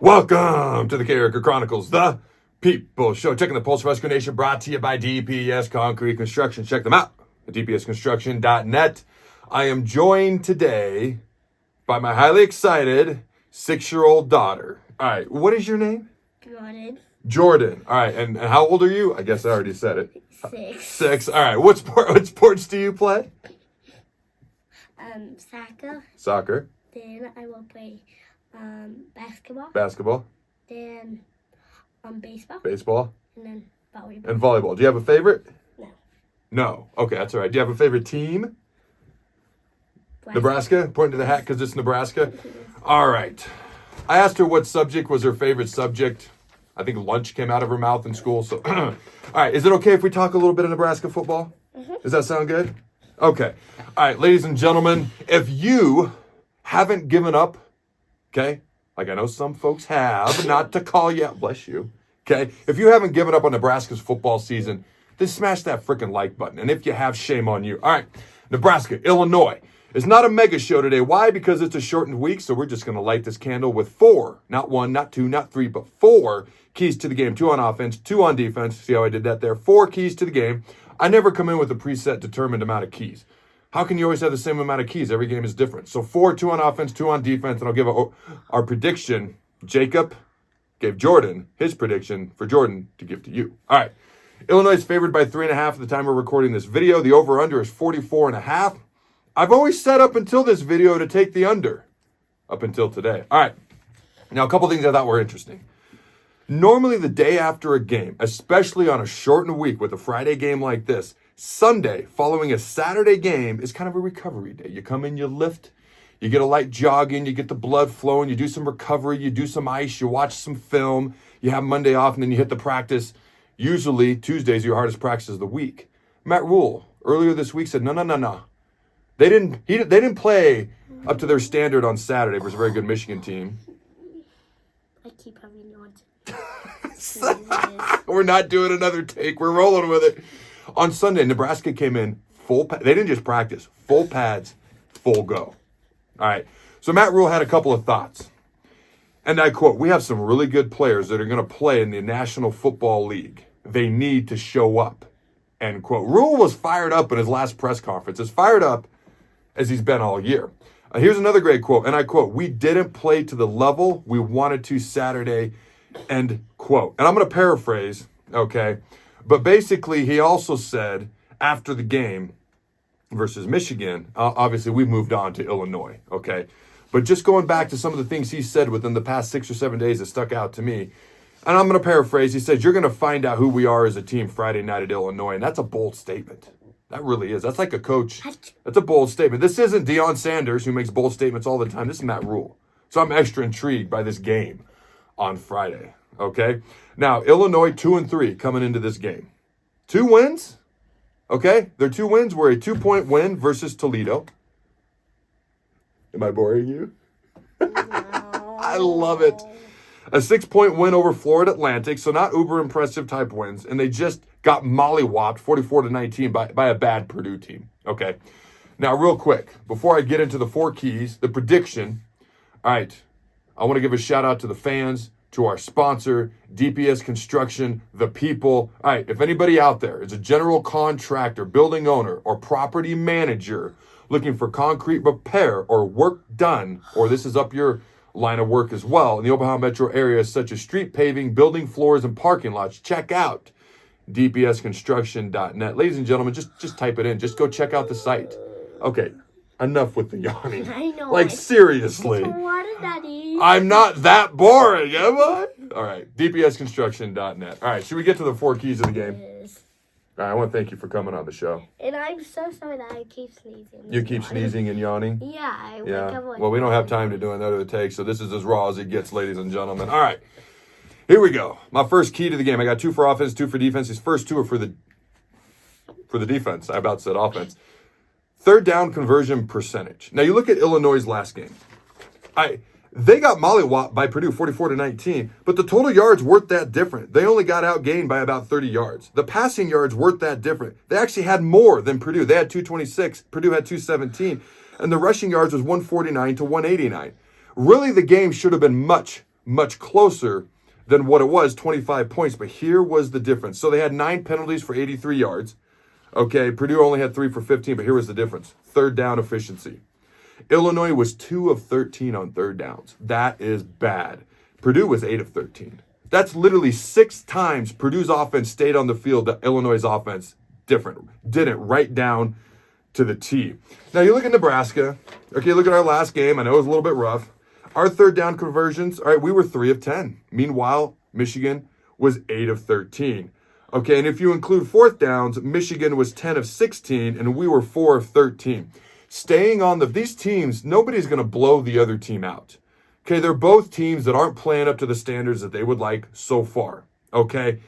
Welcome to the Carriker Chronicles, the People Show. Checking the pulse of Husker Nation, brought to you by DPS Concrete Construction. Check them out at dpsconstruction.net. I am joined today by my highly excited 6-year-old daughter. All right, what is your name? Jordyn. Jordyn. All right, and how old are you? I guess I already said it. 6. 6. All right, what sports do you play? Soccer. Soccer. Then I will play basketball. Basketball. Then baseball. Baseball. And then volleyball. And volleyball. Do you have a favorite? No. No. Okay, that's all right. Do you have a favorite team? Nebraska? Pointing to the hat because it's Nebraska? All right. I asked her what subject was her favorite subject. I think lunch came out of her mouth in school. So, all right. Is it okay if we talk a little bit of Nebraska football? Does that sound good? Okay. All right, ladies and gentlemen, if you haven't given up, okay, like I know some folks have, not to call you out, bless you, okay, if you haven't given up on Nebraska's football season, then smash that freaking like button. And if you have, shame on you. All right, Nebraska, Illinois. It's not a mega show today. Why? Because it's a shortened week, so we're just going to light this candle with 4, not 1, not 2, not 3, but 4 keys to the game. 2 on offense, 2 on defense. See how I did that there? 4 keys to the game. I never come in with a preset determined amount of keys. How can you always have the same amount of keys? Every game is different. So 4, 2 on offense, 2 on defense, and I'll give our prediction. Jacob gave Jordyn his prediction for Jordyn to give to you. All right. Illinois is favored by 3.5 at the time we're recording this video. The over-under is 44.5. I've always said up until this video to take the under. Up until today. All right. Now, a couple things I thought were interesting. Normally, the day after a game, especially on a shortened week with a Friday game like this, Sunday following a Saturday game is kind of a recovery day. You come in, you lift, you get a light jog in, you get the blood flowing, you do some recovery, you do some ice, you watch some film, you have Monday off, and then you hit the practice. Usually, Tuesdays are your hardest practice of the week. Matt Rule, earlier this week, said, no. They didn't play up to their standard on Saturday versus a very good Michigan team. I keep having yawns. We're not doing another take. We're rolling with it. On Sunday, Nebraska came in full. They didn't just practice. Full pads, full go. All right. So Matt Rule had a couple of thoughts. And I quote, "We have some really good players that are going to play in the National Football League. They need to show up." End quote. Rule was fired up in his last press conference. As fired up as he's been all year. Here's another great quote. And I quote, "We didn't play to the level we wanted to Saturday." End quote. And I'm going to paraphrase, okay? But basically, he also said after the game versus Michigan, obviously we moved on to Illinois, okay? But just going back to some of the things he said within the past 6 or 7 days that stuck out to me, and I'm going to paraphrase, he said, "You're going to find out who we are as a team Friday night at Illinois." And that's a bold statement. That really is. That's like a coach. That's a bold statement. This isn't Deion Sanders, who makes bold statements all the time. This is Matt Rule. So I'm extra intrigued by this game on Friday, okay? Now, Illinois 2-3 coming into this game. 2 wins, okay? Their 2 wins were a 2-point win versus Toledo. Am I boring you? No. I love it. A 6-point win over Florida Atlantic, so not uber impressive type wins, and they just got mollywopped 44-19 by a bad Purdue team. Okay. Now, real quick, before I get into the 4 keys, the prediction, all right, I want to give a shout out to the fans, to our sponsor, DPS Construction, the people. All right, if anybody out there is a general contractor, building owner, or property manager looking for concrete repair or work done, or this is up your line of work as well, in the Omaha metro area, such as street paving, building floors, and parking lots, check out dpsconstruction.net. Ladies and gentlemen, just type it in. Just go check out the site. Okay, enough with the yawning. I know. Like, seriously. Daddy. I'm not that boring, am I? All right, dpsconstruction.net. All right, should we get to the 4 keys of the game? Yes. All right, I want to thank you for coming on the show. And I'm so sorry that I keep sneezing. You keep sneezing and yawning? Yeah. Well, we don't have time to do another take, so this is as raw as it gets, ladies and gentlemen. All right, here we go. My first key to the game. I got 2 for offense, 2 for defense. These first 2 are for the defense. I about said offense. 3rd down conversion percentage. Now, you look at Illinois' last game. They got mollywopped by Purdue 44-19, but the total yards weren't that different. They only got outgained by about 30 yards. The passing yards weren't that different. They actually had more than Purdue. They had 226. Purdue had 217. And the rushing yards was 149 to 189. Really, the game should have been much, much closer than what it was, 25 points. But here was the difference. So they had 9 penalties for 83 yards. Okay, Purdue only had 3 for 15, but here was the difference. Third down efficiency. Illinois was 2 of 13 on third downs. That is bad. Purdue was 8 of 13. That's literally 6 times Purdue's offense stayed on the field that Illinois' offense didn't, right down to the T. Now you look at Nebraska. Okay, look at our last game. I know it was a little bit rough. Our third down conversions, all right, we were 3 of 10. Meanwhile, Michigan was 8 of 13. Okay, and if you include fourth downs, Michigan was 10 of 16, and we were 4 of 13. Staying on these teams, nobody's going to blow the other team out. Okay, they're both teams that aren't playing up to the standards that they would like so far. Okay,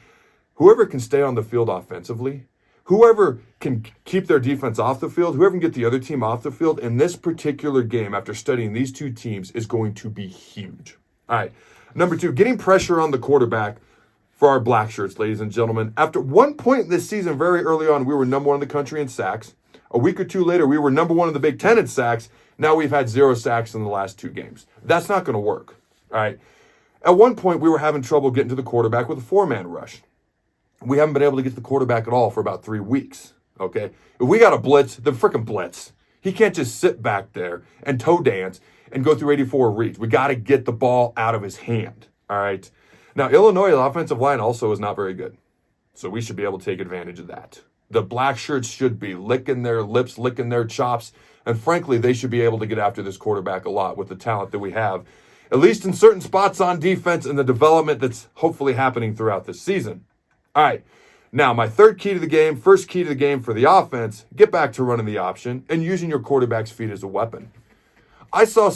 whoever can stay on the field offensively, whoever can keep their defense off the field, whoever can get the other team off the field in this particular game after studying these two teams is going to be huge. All right, number 2, getting pressure on the quarterback for our black shirts, ladies and gentlemen. After one point this season, very early on, we were number 1 in the country in sacks. A week or two later, we were number 1 in the Big Ten in sacks. Now we've had 0 sacks in the last 2 games. That's not going to work. All right. At one point, we were having trouble getting to the quarterback with a 4-man rush. We haven't been able to get to the quarterback at all for about 3 weeks. Okay. If we got a blitz, the freaking blitz. He can't just sit back there and toe dance and go through 84 reads. We got to get the ball out of his hand. All right. Now, Illinois' offensive line also is not very good. So we should be able to take advantage of that. The black shirts should be licking their lips, licking their chops. And frankly, they should be able to get after this quarterback a lot with the talent that we have, at least in certain spots on defense and the development that's hopefully happening throughout this season. All right. Now, my first key to the game for the offense, get back to running the option and using your quarterback's feet as a weapon. I saw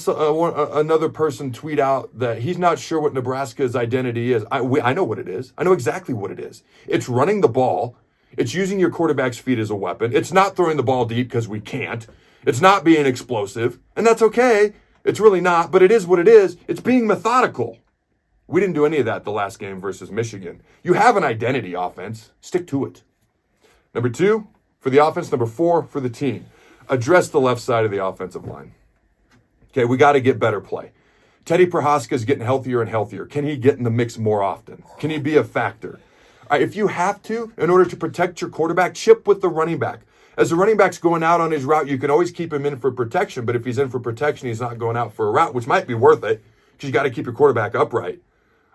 another person tweet out that he's not sure what Nebraska's identity is. I know what it is. I know exactly what it is. It's running the ball. It's using your quarterback's feet as a weapon. It's not throwing the ball deep because we can't. It's not being explosive. And that's okay. It's really not, but it is what it is. It's being methodical. We didn't do any of that the last game versus Michigan. You have an identity, offense. Stick to it. Number 2 for the offense. Number 4 for the team. Address the left side of the offensive line. Okay, we got to get better play. Teddy Prohaska is getting healthier and healthier. Can he get in the mix more often? Can he be a factor? All right, if you have to, in order to protect your quarterback, chip with the running back. As the running back's going out on his route, you can always keep him in for protection, but if he's in for protection, he's not going out for a route, which might be worth it, because you got to keep your quarterback upright.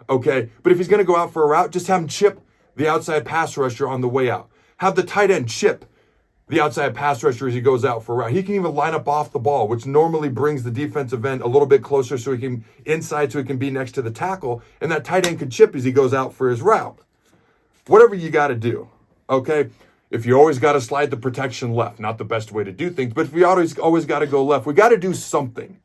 Okay, but if he's going to go out for a route, just have him chip the outside pass rusher on the way out. Have the tight end chip the outside pass rusher as he goes out for a route. He can even line up off the ball, which normally brings the defensive end a little bit closer so he can inside so he can be next to the tackle, and that tight end can chip as he goes out for his route. Whatever you got to do, okay? If you always got to slide the protection left, not the best way to do things, but if we always got to go left, we got to do something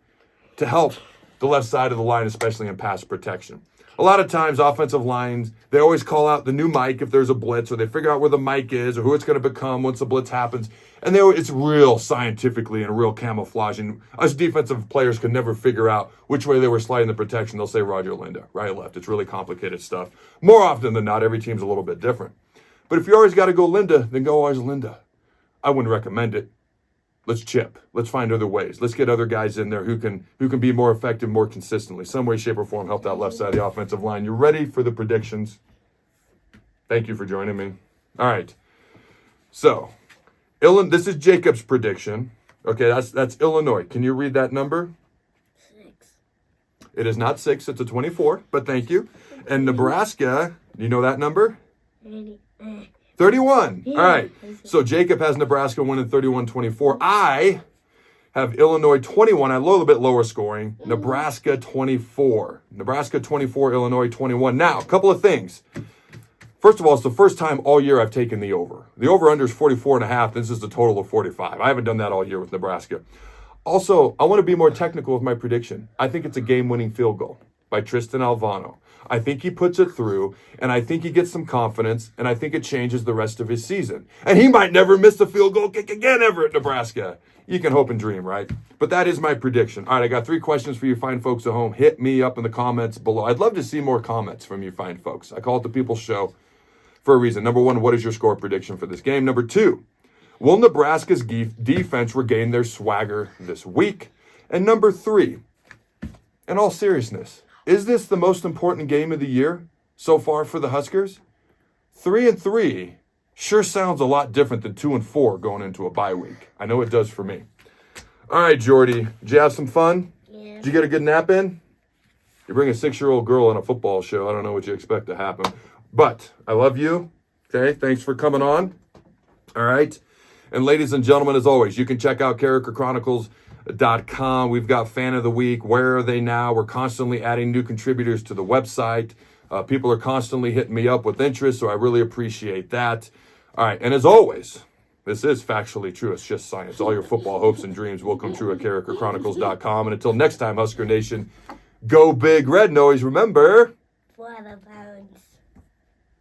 to help the left side of the line, especially in pass protection. A lot of times, offensive lines, they always call out the new mic if there's a blitz, or they figure out where the mic is or who it's going to become once the blitz happens. And it's real scientifically and real camouflage. And us defensive players could never figure out which way they were sliding the protection. They'll say Roger Linda, right, left. It's really complicated stuff. More often than not, every team's a little bit different. But if you always got to go Linda, then go always Linda. I wouldn't recommend it. Let's chip. Let's find other ways. Let's get other guys in there who can be more effective more consistently. Some way, shape, or form help that left side of the offensive line. You ready for the predictions? Thank you for joining me. All right. So, this is Jacob's prediction. Okay, that's Illinois. Can you read that number? 6. It is not 6. It's a 24, but thank you. And Nebraska, do you know that number? 31. Yeah. All right. So Jacob has Nebraska winning 31-24. I have Illinois 21. I a little bit lower scoring. Nebraska 24. Nebraska 24, Illinois 21. Now, a couple of things. First of all, it's the first time all year I've taken the over. The over-under is 44.5. This is the total of 45. I haven't done that all year with Nebraska. Also, I want to be more technical with my prediction. I think it's a game-winning field goal by Tristan Alvano. I think he puts it through, and I think he gets some confidence, and I think it changes the rest of his season. And he might never miss a field goal kick again ever at Nebraska. You can hope and dream, right? But that is my prediction. All right, I got 3 questions for you fine folks at home. Hit me up in the comments below. I'd love to see more comments from you fine folks. I call it the People's Show for a reason. Number 1, what is your score prediction for this game? Number 2, will Nebraska's defense regain their swagger this week? And number 3, in all seriousness, Is this the most important game of the year so far for the Huskers? 3-3 sure sounds a lot different than 2-4 going into a bye week. I know it does for me. All right, Jordy, did you have some fun? Yeah. Did you get a good nap in? You bring a 6-year-old girl on a football show. I don't know what you expect to happen. But I love you. Okay, thanks for coming on. All right. And ladies and gentlemen, as always, you can check out CarrikerChronicles.com. We've got Fan of the Week. Where are they now? We're constantly adding new contributors to the website. People are constantly hitting me up with interest, so I really appreciate that. All right, and as always, this is factually true. It's just science. All your football hopes and dreams will come true at CarrikerChronicles.com. And until next time, Husker Nation, go Big Red. And always remember... For the parents.